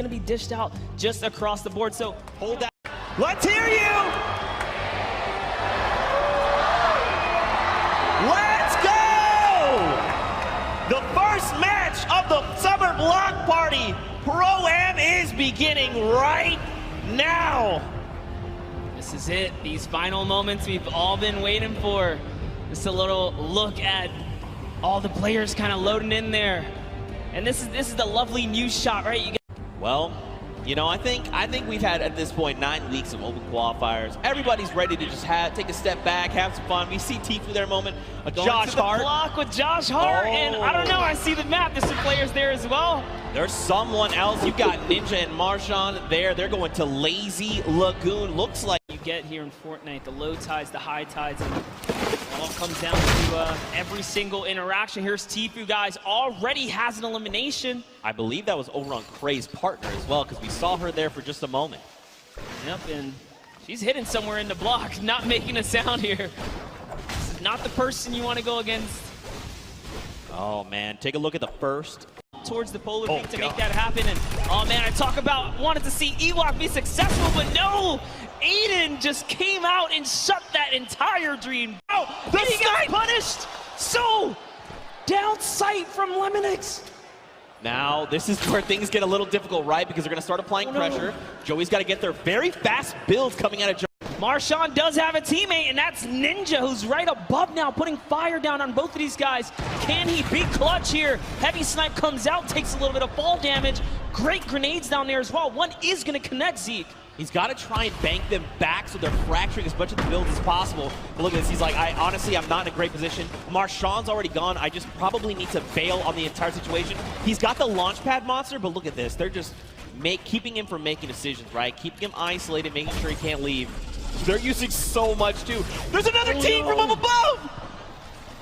going to be dished out just across the board. So hold that. Let's hear you. Let's go! The first match of the summer block party. Pro Am is beginning right now. This is it. These final moments we've all been waiting for. Just a little look at all the players kind of loading in there. And this is the lovely news shot, right? Well, you know, I think we've had at this point 9 weeks of open qualifiers. Everybody's ready to just take a step back, have some fun. We see Tfue there a moment. Josh Hart. Block with Josh Hart, and I don't know, I see the map. There's some players there as well. There's someone else. You've got Ninja and Marshawn there. They're going to Lazy Lagoon. Looks like you get here in Fortnite, the low tides, the high tides, and it all comes down to every single interaction. Here's Tfue, guys, already has an elimination. I believe that was over on Kray's partner as well, because we saw her there for just a moment. Yep, and she's hidden somewhere in the block, not making a sound here. This is not the person you want to go against. Oh, man, take a look at the first. Towards the polar peak to make that happen, and oh man, I talk about wanted to see Ewok be successful, but no, Aiden just came out and shut that entire dream. Oh, he got punished. So down sight from Lemonix. Now this is where things get a little difficult, right? Because they're going to start applying pressure. Joey's got to get their very fast builds coming out of Joey. Marshawn does have a teammate, and that's Ninja, who's right above now, putting fire down on both of these guys. Can he be clutch here? Heavy Snipe comes out, takes a little bit of fall damage. Great grenades down there as well. One is going to connect Zeke. He's got to try and bank them back so they're fracturing as much of the build as possible. But look at this, he's like, honestly, I'm not in a great position. Marshawn's already gone. I just probably need to bail on the entire situation. He's got the launch pad monster, but look at this. They're just keeping him from making decisions, right? Keeping him isolated, making sure he can't leave. They're using so much, too. There's another team from up above!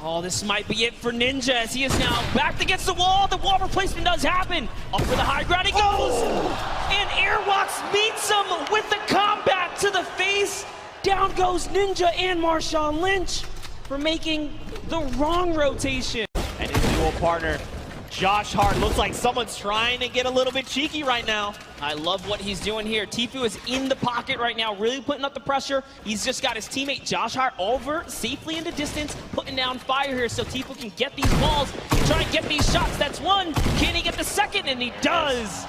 Oh, this might be it for Ninja, as he is now backed against the wall. The wall replacement does happen. Up for the high ground he goes! And Airwalks meets him with the combat to the face. Down goes Ninja and Marshawn Lynch for making the wrong rotation. And his dual partner, Josh Hart. Looks like someone's trying to get a little bit cheeky right now. I love what he's doing here. Tfue is in the pocket right now, really putting up the pressure. He's just got his teammate Josh Hart over safely into distance, putting down fire here so Tfue can get these balls and try and get these shots. That's one. Can he get the second? And he does.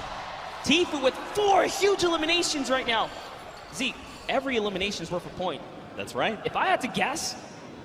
Tfue with 4 huge eliminations right now. Zeke, every elimination is worth a point. That's right. If I had to guess,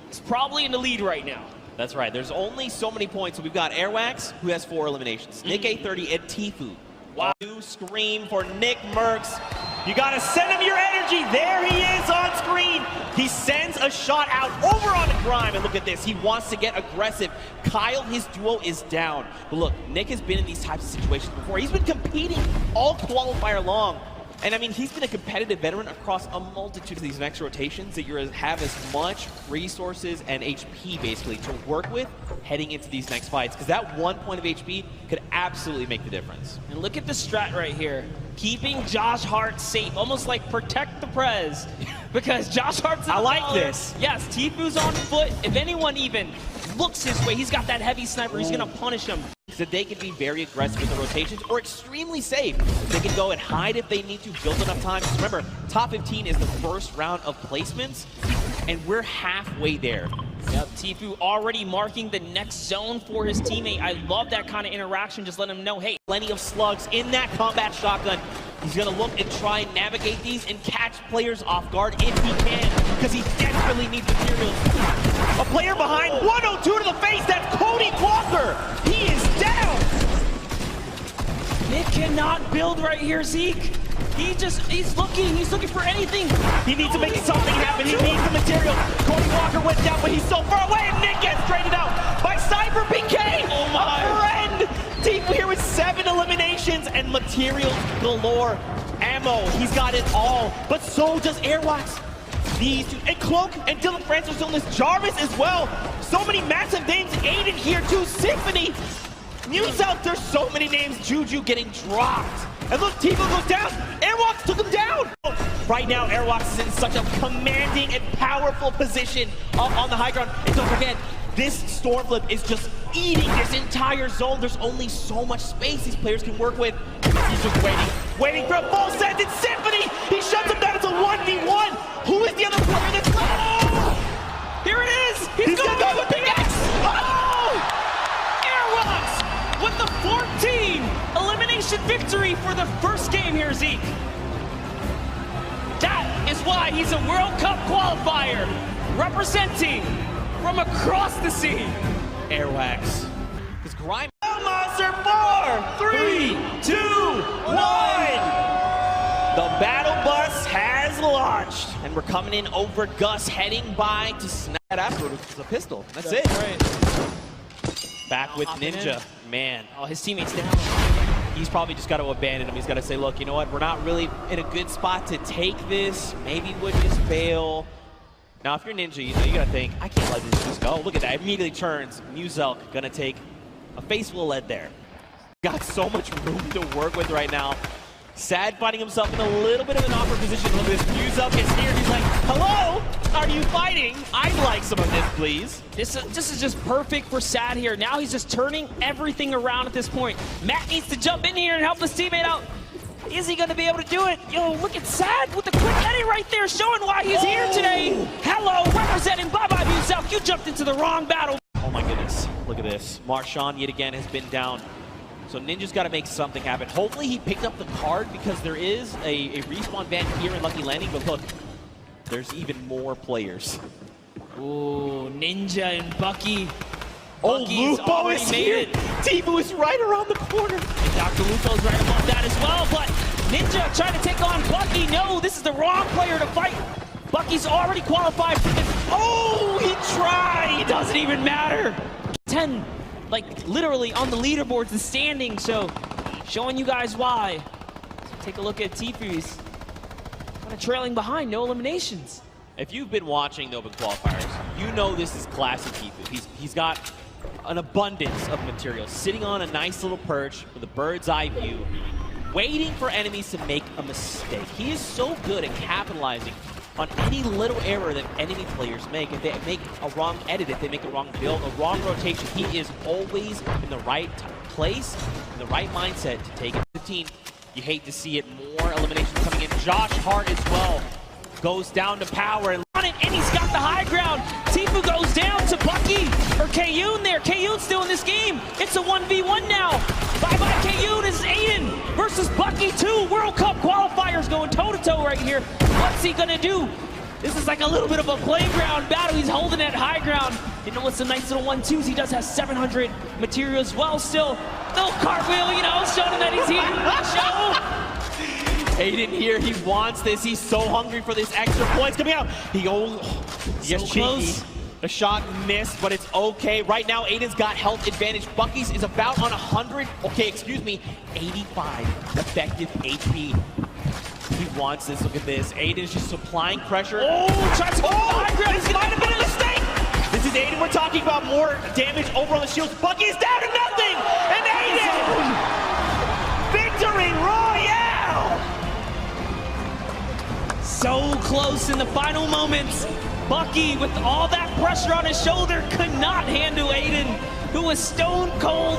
he's probably in the lead right now. That's right. There's only so many points. So we've got Airwax, who has 4 eliminations. Nick A30 and Tfue. Wow. New scream for Nick Merckx. You got to send him your energy. There he is on screen. He sends a shot out over on Grime. And look at this. He wants to get aggressive. Kyle, his duo, is down. But look, Nick has been in these types of situations before. He's been competing all qualifier long. And I mean, he's been a competitive veteran across a multitude of these next rotations that you have as much resources and HP basically to work with heading into these next fights. Because that 1 point of HP could absolutely make the difference. And look at the strat right here. Keeping Josh Hart safe, almost like protect the Prez. Because Josh Hart's I like this. Yes, Tfue's on foot. If anyone even looks his way, he's got that heavy sniper. He's going to punish him. So they can be very aggressive with the rotations or extremely safe. They can go and hide if they need to, build enough time. Because remember, top 15 is the first round of placements, and we're halfway there. Yep, Tfue already marking the next zone for his teammate. I love that kind of interaction. Just let him know, hey, plenty of slugs in that combat shotgun. He's going to look and try and navigate these and catch players off guard if he can, because he desperately needs materials. A player behind, 102 to the face, that's Cody Walker. He is down. Nick cannot build right here, Zeke. He's looking for anything. He needs to make something happen. He needs the material. Cody Walker went down, but he's so far away, and Nick gets traded out by Cyber PK. Oh my. A friend. Tfue here with 7 eliminations and materials galore. Ammo, he's got it all, but so does Airwax. These two, and Cloak and Dylan Francis on this, Jarvis as well. So many massive names. Aiden here too, Symphony. News out, there's so many names. Juju getting dropped. And look, Tfue goes down. Airwalks took him down. Right now, Airwalks is in such a commanding and powerful position up on the high ground. And don't forget, this Stormflip is just eating this entire zone. There's only so much space these players can work with. He's just waiting for a full send. It's Symphony. He shuts him down. It's a 1v1. Who is the other player that's left? Oh! Here it is. He's going to with the X. Oh! Airwalks with the 14 elimination victory for the first game here, Zeke. That is why he's a World Cup qualifier, representing from across the sea. Airwax. This Grime Monster 4, 3, 2, 1. The battle bus has launched, and we're coming in over Gus, heading by to snap that afterward with the pistol. That's it. Right. Back with Ninja. Man. Oh, his teammates down. He's probably just got to abandon him. He's got to say, look, you know what? We're not really in a good spot to take this. Maybe we'll just bail. Now, if you're Ninja, you know, you got to think, I can't let this just go. Look at that. Immediately turns. Muzelk going to take a face full of lead there. Got so much room to work with right now. Sad finding himself in a little bit of an awkward position. Look at this. Muzelk gets near. He's like, hello? Are you fighting? I'd like some of this, please. This is just perfect for Sad here. Now he's just turning everything around at this point. Matt needs to jump in here and help his teammate out. Is he going to be able to do it? Yo, look at Sad with the quick edit right there, showing why he's here today. Hello, representing Bye-Bye Muzelk. You jumped into the wrong battle. Oh my goodness. Look at this. Marshawn yet again has been down. So Ninja's got to make something happen. Hopefully he picked up the card because there is a respawn van here in Lucky Landing. But look, there's even more players. Ooh, Ninja and Bucky. Oh, Bucky's Lupo is here. Tifu is right around the corner. And Dr. Lupo's right above that as well. But Ninja trying to take on Bucky. No, this is the wrong player to fight. Bucky's already qualified for this. Oh, he tried. It doesn't even matter. 10, like literally on the leaderboards, the standing. So showing you guys why. So take a look at Tifu's kind of trailing behind, no eliminations. If you've been watching the Open Qualifiers, you know this is classic Tifu. He's got an abundance of material, sitting on a nice little perch with a bird's eye view, waiting for enemies to make a mistake. He is so good at capitalizing on any little error that enemy players make. If they make a wrong edit, if they make a wrong build, a wrong rotation, he is always in the right place, in the right mindset to take it. 15, you hate to see it. More eliminations coming in. Josh Hart as well goes down to power and he's got the high ground. Tifu goes down to Bucky, or Kayun there. Kayun's still in this game. It's a 1v1 now. Bye-bye Kayun. This is Aiden versus Bucky 2. World Cup qualifiers going toe-to-toe right here. What's he gonna do? This is like a little bit of a playground battle. He's holding that high ground. You know what's some nice little 1-2s? He does have 700 material as well still. Little cartwheel, you know, showing him that he's here. Show. Aiden here, he wants this. He's so hungry for this extra points coming out. He goes, yes, cheeky. The shot missed, but it's okay. Right now, Aiden's got health advantage. Bucky's is about on 100, okay, excuse me, 85 effective HP. He wants this, look at this. Aiden's just supplying pressure. Oh, tries to go high ground. This might have been a mistake. This is Aiden, we're talking about more damage over on the shields. Bucky's down to nothing, and Aiden! Victory Royale! So close in the final moments. Bucky, with all that pressure on his shoulder, could not handle Aiden, who was stone cold.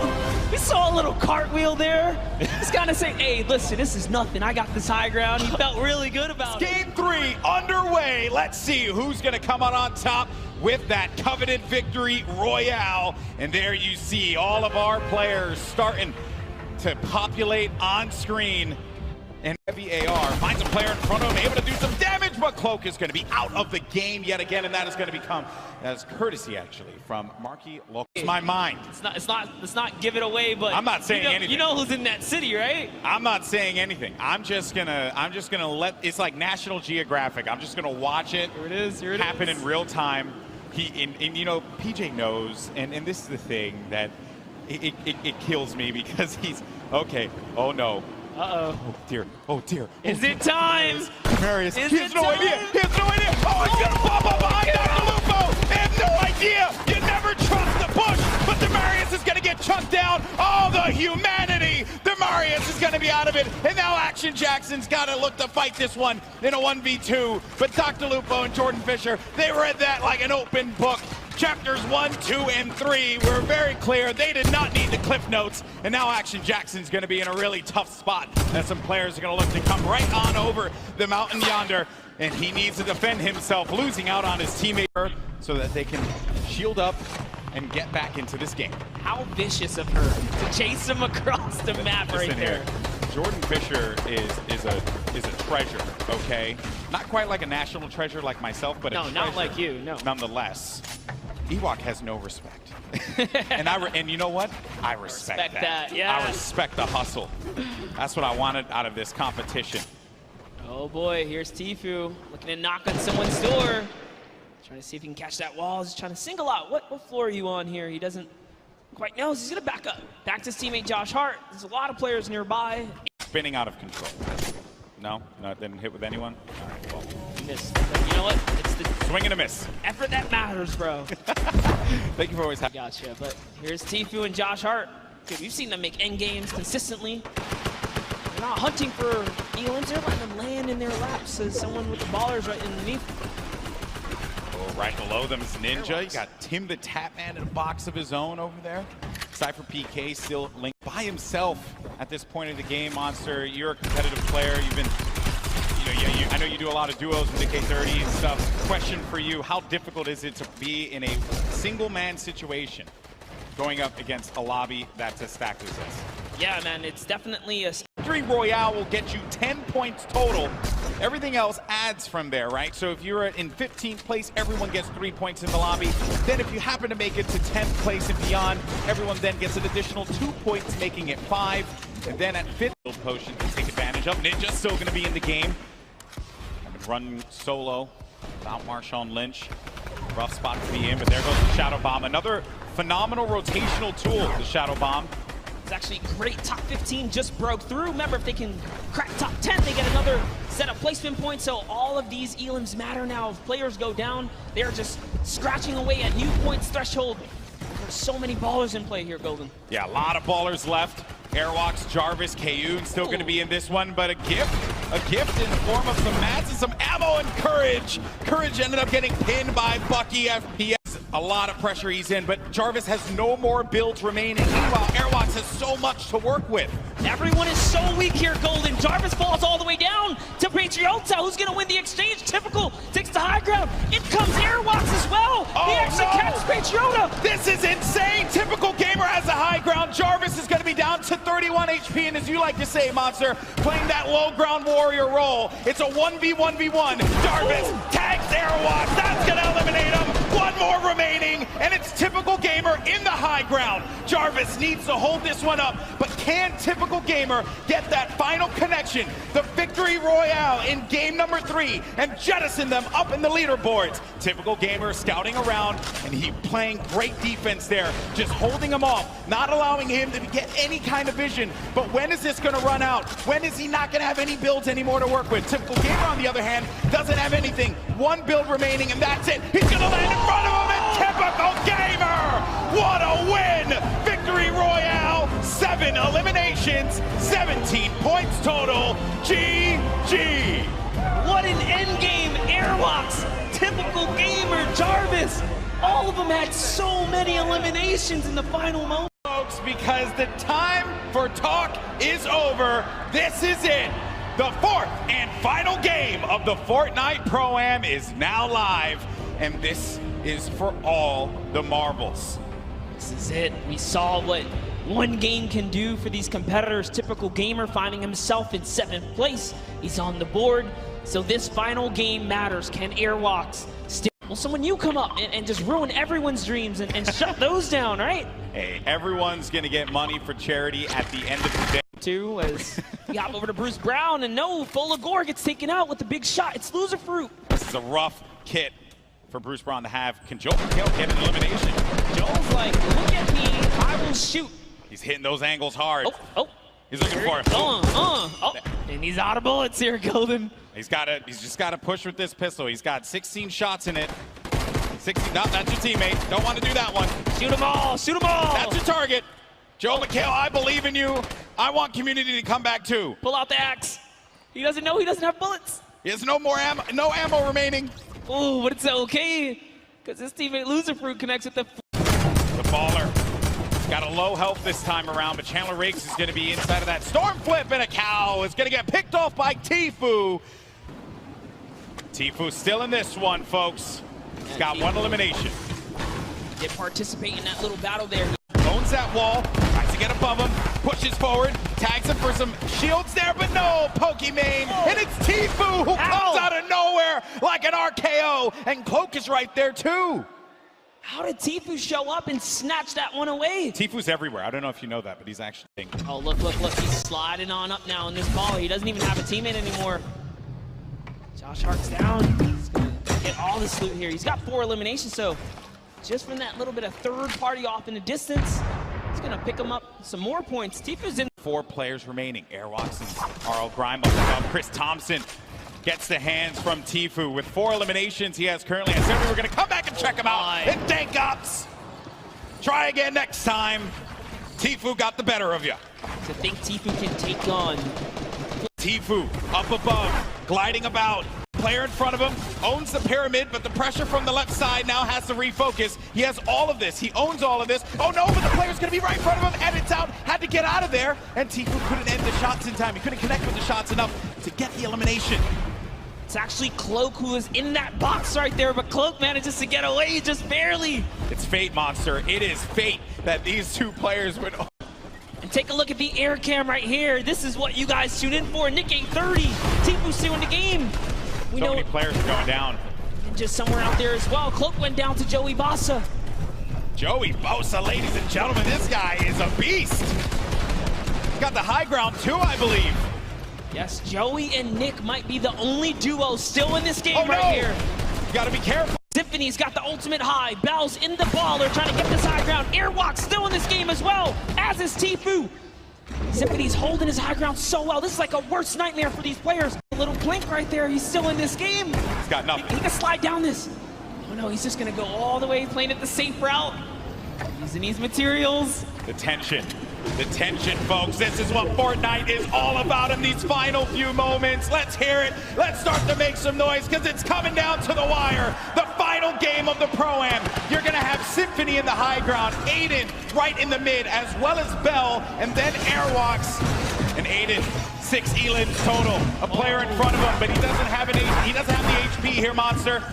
We saw a little cartwheel there. Just kind of saying, hey, listen, this is nothing. I got this high ground. He felt really good about it. Game 3 underway. Let's see who's going to come out on top with that coveted victory royale. And there you see all of our players starting to populate on screen. And heavy AR finds a player in front of him, able to do some damage, but Cloak is going to be out of the game yet again, and that is going to become as courtesy actually from Marky Local. It's my mind. It's not give it away, but I'm not saying anything. You know who's in that city, right? I'm not saying anything. I'm just gonna let, it's like National Geographic. I'm just gonna watch it. Here it is. Here it happen is. in real time. And you know, PJ knows, and this is the thing that it kills me because he's okay. Oh no. Uh-oh. Oh dear. Oh dear. Is it time? Marius. Is He has it no time? idea. He has no idea. Oh, he's gonna pop up behind Dr. Lupo. They have no idea. You never trust the push, but Demarius is gonna get chucked down. Oh, the humanity. Demarius is gonna be out of it. And now Action Jackson's gotta look to fight this one in a 1v2. But Dr. Lupo and Jordan Fisher, they read that like an open book. Chapters 1, 2, and 3 were very clear. They did not need the cliff notes. And now Action Jackson's going to be in a really tough spot as some players are going to look to come right on over the mountain yonder. And he needs to defend himself, losing out on his teammate so that they can shield up and get back into this game. How vicious of her to chase him across the map right there. Jordan Fisher is a treasure, okay? Not quite like a national treasure like myself, but a treasure. No, not like you, no. Nonetheless, Ewok has no respect. and you know what? I respect that. Yeah. I respect the hustle. That's what I wanted out of this competition. Oh boy, here's Tfue looking to knock on someone's door. Trying to see if he can catch that wall. He's trying to single out. What floor are you on here? He doesn't quite know. He's going to back up. Back to his teammate Josh Hart. There's a lot of players nearby. Spinning out of control. No, it didn't hit with anyone? All right, well. Missed. But you know what? It's the swing and a miss. Effort that matters, bro. Thank you for always having. Gotcha. But here's Tfue and Josh Hart. Dude, we've seen them make end games consistently. They're not hunting for elims. They're letting them land in their laps as someone with the ballers right underneath. Oh, right below them is Ninja. You got Tim the Tapman in a box of his own over there. Cypher PK still linked by himself at this point of the game. Monster, you're a competitive player. You've been, I know you do a lot of duos with the K30 and stuff. Question for you, how difficult is it to be in a single man situation going up against a lobby that's as stacked as this? Yeah, man, it's definitely a... Victory Royale will get you 10 points total. Everything else adds from there, right? So if you're in 15th place, everyone gets 3 points in the lobby. Then if you happen to make it to 10th place and beyond, everyone then gets an additional 2 points, making it 5. And then at 5th, potion to take advantage of. Ninja's still going to be in the game. Run solo without Marshawn Lynch. Rough spot to be in, but there goes the Shadow Bomb. Another phenomenal rotational tool, the Shadow Bomb. It's actually great. Top 15 just broke through. Remember, if they can crack top 10, they get another set of placement points. So all of these elims matter now. If players go down, they're just scratching away at new points threshold. There's so many ballers in play here, Golden. Yeah, a lot of ballers left. Airwalks, Jarvis, Kayun still going to be in this one, but a gift in the form of some mats and some ammo and Courage. Courage ended up getting pinned by Bucky FPS. A lot of pressure he's in, but Jarvis has no more builds remaining. Meanwhile, Airwalks has so much to work with. Everyone is so weak here, Golden. Jarvis falls all the way down to Patriota. Who's going to win the exchange? Typical takes the high ground. In comes Airwalks as well. He actually catches Patriota. This is insane. Typical Gamer has the high ground. Jarvis is going to be down to 31 HP, and as you like to say, Monster, playing that low ground warrior role. It's a 1v1v1. Jarvis tags Airwalks. That's going to eliminate him. One more remaining, and it's Typical Gamer in the high ground. Jarvis needs to hold this one up, but can Typical Gamer get that final connection, the Victory Royale in game number 3, and jettison them up in the leaderboards? Typical Gamer scouting around, and he playing great defense there, just holding him off, not allowing him to get any kind of vision. But when is this going to run out? When is he not going to have any builds anymore to work with? Typical Gamer, on the other hand, doesn't have anything. One build remaining, and that's it. He's going to land in front of him, and Typical Gamer! What a win! Victory Royale, 7 eliminations, 17 points total. GG! What an endgame! Airwalks, Typical Gamer, Jarvis, all of them had so many eliminations in the final moment. Folks, because the time for talk is over. This is it. The 4th and final game of the Fortnite Pro-Am is now live, and this is for all the marbles. This is it. We saw what one game can do for these competitors. Typical Gamer finding himself in 7th place. He's on the board. So this final game matters. Can Airwalks still... Will someone new come up and just ruin everyone's dreams and shut those down, right? Hey, everyone's going to get money for charity at the end of the day. Too, as we hop over to Bruce Brown, and no, Folagor gets taken out with the big shot. It's loser fruit. This is a rough kit for Bruce Brown to have. Can Joel McHale get an elimination? Joel's like, look at me, I will shoot. He's hitting those angles hard. Oh. He's looking for it. And he's out of bullets here, Golden. He's just got to push with this pistol. He's got 16 shots in it. 16, no, that's your teammate. Don't want to do that one. Shoot them all, shoot them all. That's your target. Joel McHale, I believe in you. I want community to come back too. Pull out the axe. He doesn't know he doesn't have bullets. He has no more ammo, no ammo remaining. Oh, but it's okay. because his teammate Loserfruit connects with the baller. Got a low health this time around, but Chandler Riggs is going to be inside of that storm flip, and a cow is going to get picked off by Tfue. Tfue still in this one, folks. He's got one elimination. They participate in that little battle there. Owns that wall, tries to get above him, pushes forward, tags him for some shields there, but no, Pokimane, and it's Tfue who comes out of nowhere like an RKO, and Cloak is right there too. How did Tfue show up and snatch that one away? Tfue's everywhere. I don't know if you know that, but he's actually... Oh, look, look, look. He's sliding on up now in this ball. He doesn't even have a teammate anymore. Josh Hart's down. He's going to get all this loot here. He's got 4 eliminations, so just from that little bit of third party off in the distance, he's going to pick him up some more points. Tfue's in. 4 players remaining. Airwalks and RL Grime up above. Chris Thompson gets the hands from Tfue. With 4 eliminations he has currently. I said we were going to come back and check him out. And dank ups. Try again next time. Tfue got the better of you. To think Tfue can take on. Tfue up above, gliding about. Player in front of him owns the pyramid, but the pressure from the left side now has to refocus. He has all of this. He owns all of this. Oh no, but the player's going to be right in front of him, and it's out. Had to get out of there, and Tfue couldn't end the shots in time. He couldn't connect with the shots enough to get the elimination. It's actually Cloak who is in that box right there, but Cloak manages to get away just barely. It's fate, Monster. It is fate that these 2 players would... And take a look at the air cam right here. This is what you guys tune in for. Nick 830, Tfue still in the game. We know many players are going down. And just somewhere out there as well. Cloak went down to Joey Bossa. Joey Bossa, ladies and gentlemen, this guy is a beast. Got the high ground too, I believe. Yes, Joey and Nick might be the only duo still in this game right here. You gotta be careful. Symphony's got the ultimate high. Bell's in the ball. They're trying to get this high ground. Airwalk still in this game as well, as is Tfue. Symphony's holding his high ground so well. This is like a worst nightmare for these players. A little blink right there. He's still in this game. He's got nothing. He can slide down this. Oh no, he's just gonna go all the way, playing it the safe route. Using these materials. The tension, folks. This is what Fortnite is all about in these final few moments. Let's hear it. Let's start to make some noise, because it's coming down to the wire. The final game of the Pro-Am. You're going to have Symphony in the high ground, Aiden right in the mid, as well as Bell, and then Airwalks. And Aiden, 6 elims total. A player in front of him, but he doesn't have the HP here, Monster.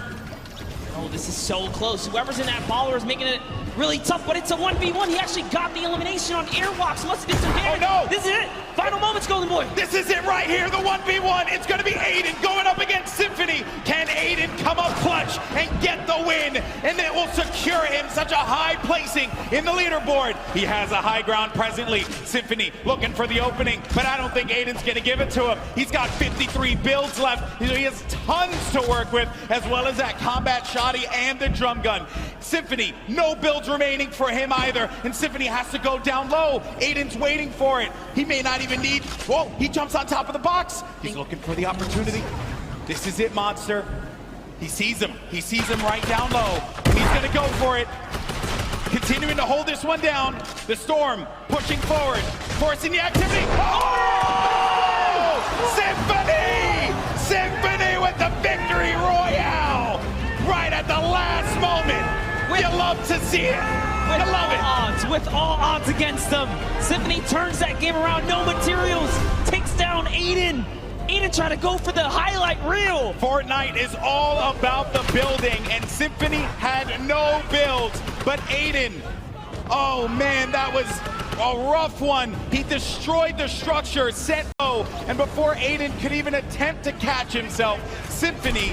Oh, this is so close. Whoever's in that baller is making it really tough, but it's a 1v1. He actually got the elimination on Airwalk, so let's get some damage. Oh no! This is it! Final moments, Golden Boy! This is it right here, the 1v1. It's gonna be Aiden going up against Symphony. Can Aiden come up clutch and get the win? And it will secure him such a high placing in the leaderboard. He has a high ground presently. Symphony looking for the opening, but I don't think Aiden's gonna give it to him. He's got 53 builds left. He has tons to work with, as well as that combat shoddy and the drum gun. Symphony, no builds remaining for him either, and Symphony has to go down low. Aiden's waiting for it. He may not even need... Whoa, he jumps on top of the box. He's looking for the opportunity. This is it, Monster. He sees him. He sees him right down low. He's gonna go for it. Continuing to hold this one down. The Storm pushing forward, forcing the activity. Oh! Symphony! Symphony with the victory royale! Right at the last moment. You love to see it. I love it. With all odds against them, Symphony turns that game around. No materials, takes down Aiden. Aiden trying to go for the highlight reel. Fortnite is all about the building, and Symphony had no builds, but Aiden, oh man, that was a rough one. He destroyed the structure, set low, and before Aiden could even attempt to catch himself, Symphony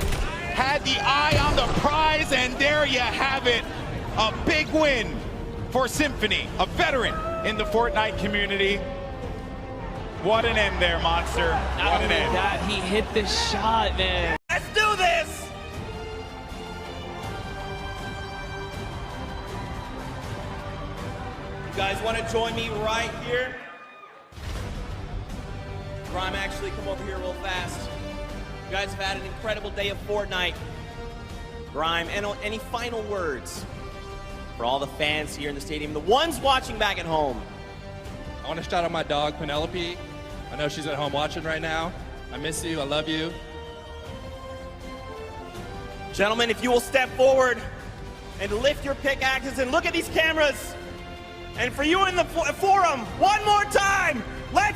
had the eye on the prize, and there you have it. A big win for Symphony, a veteran in the Fortnite community. What an end there, Monster. What an end. That he hit the shot, man. Let's do this! You guys want to join me right here? Grime, actually come over here real fast. You guys have had an incredible day of Fortnite. Grime, any final words for all the fans here in the stadium, the ones watching back at home? I want to shout out my dog, Penelope. I know she's at home watching right now. I miss you, I love you. Gentlemen, if you will step forward, and lift your pickaxes and look at these cameras. And for you in the forum, one more time, let's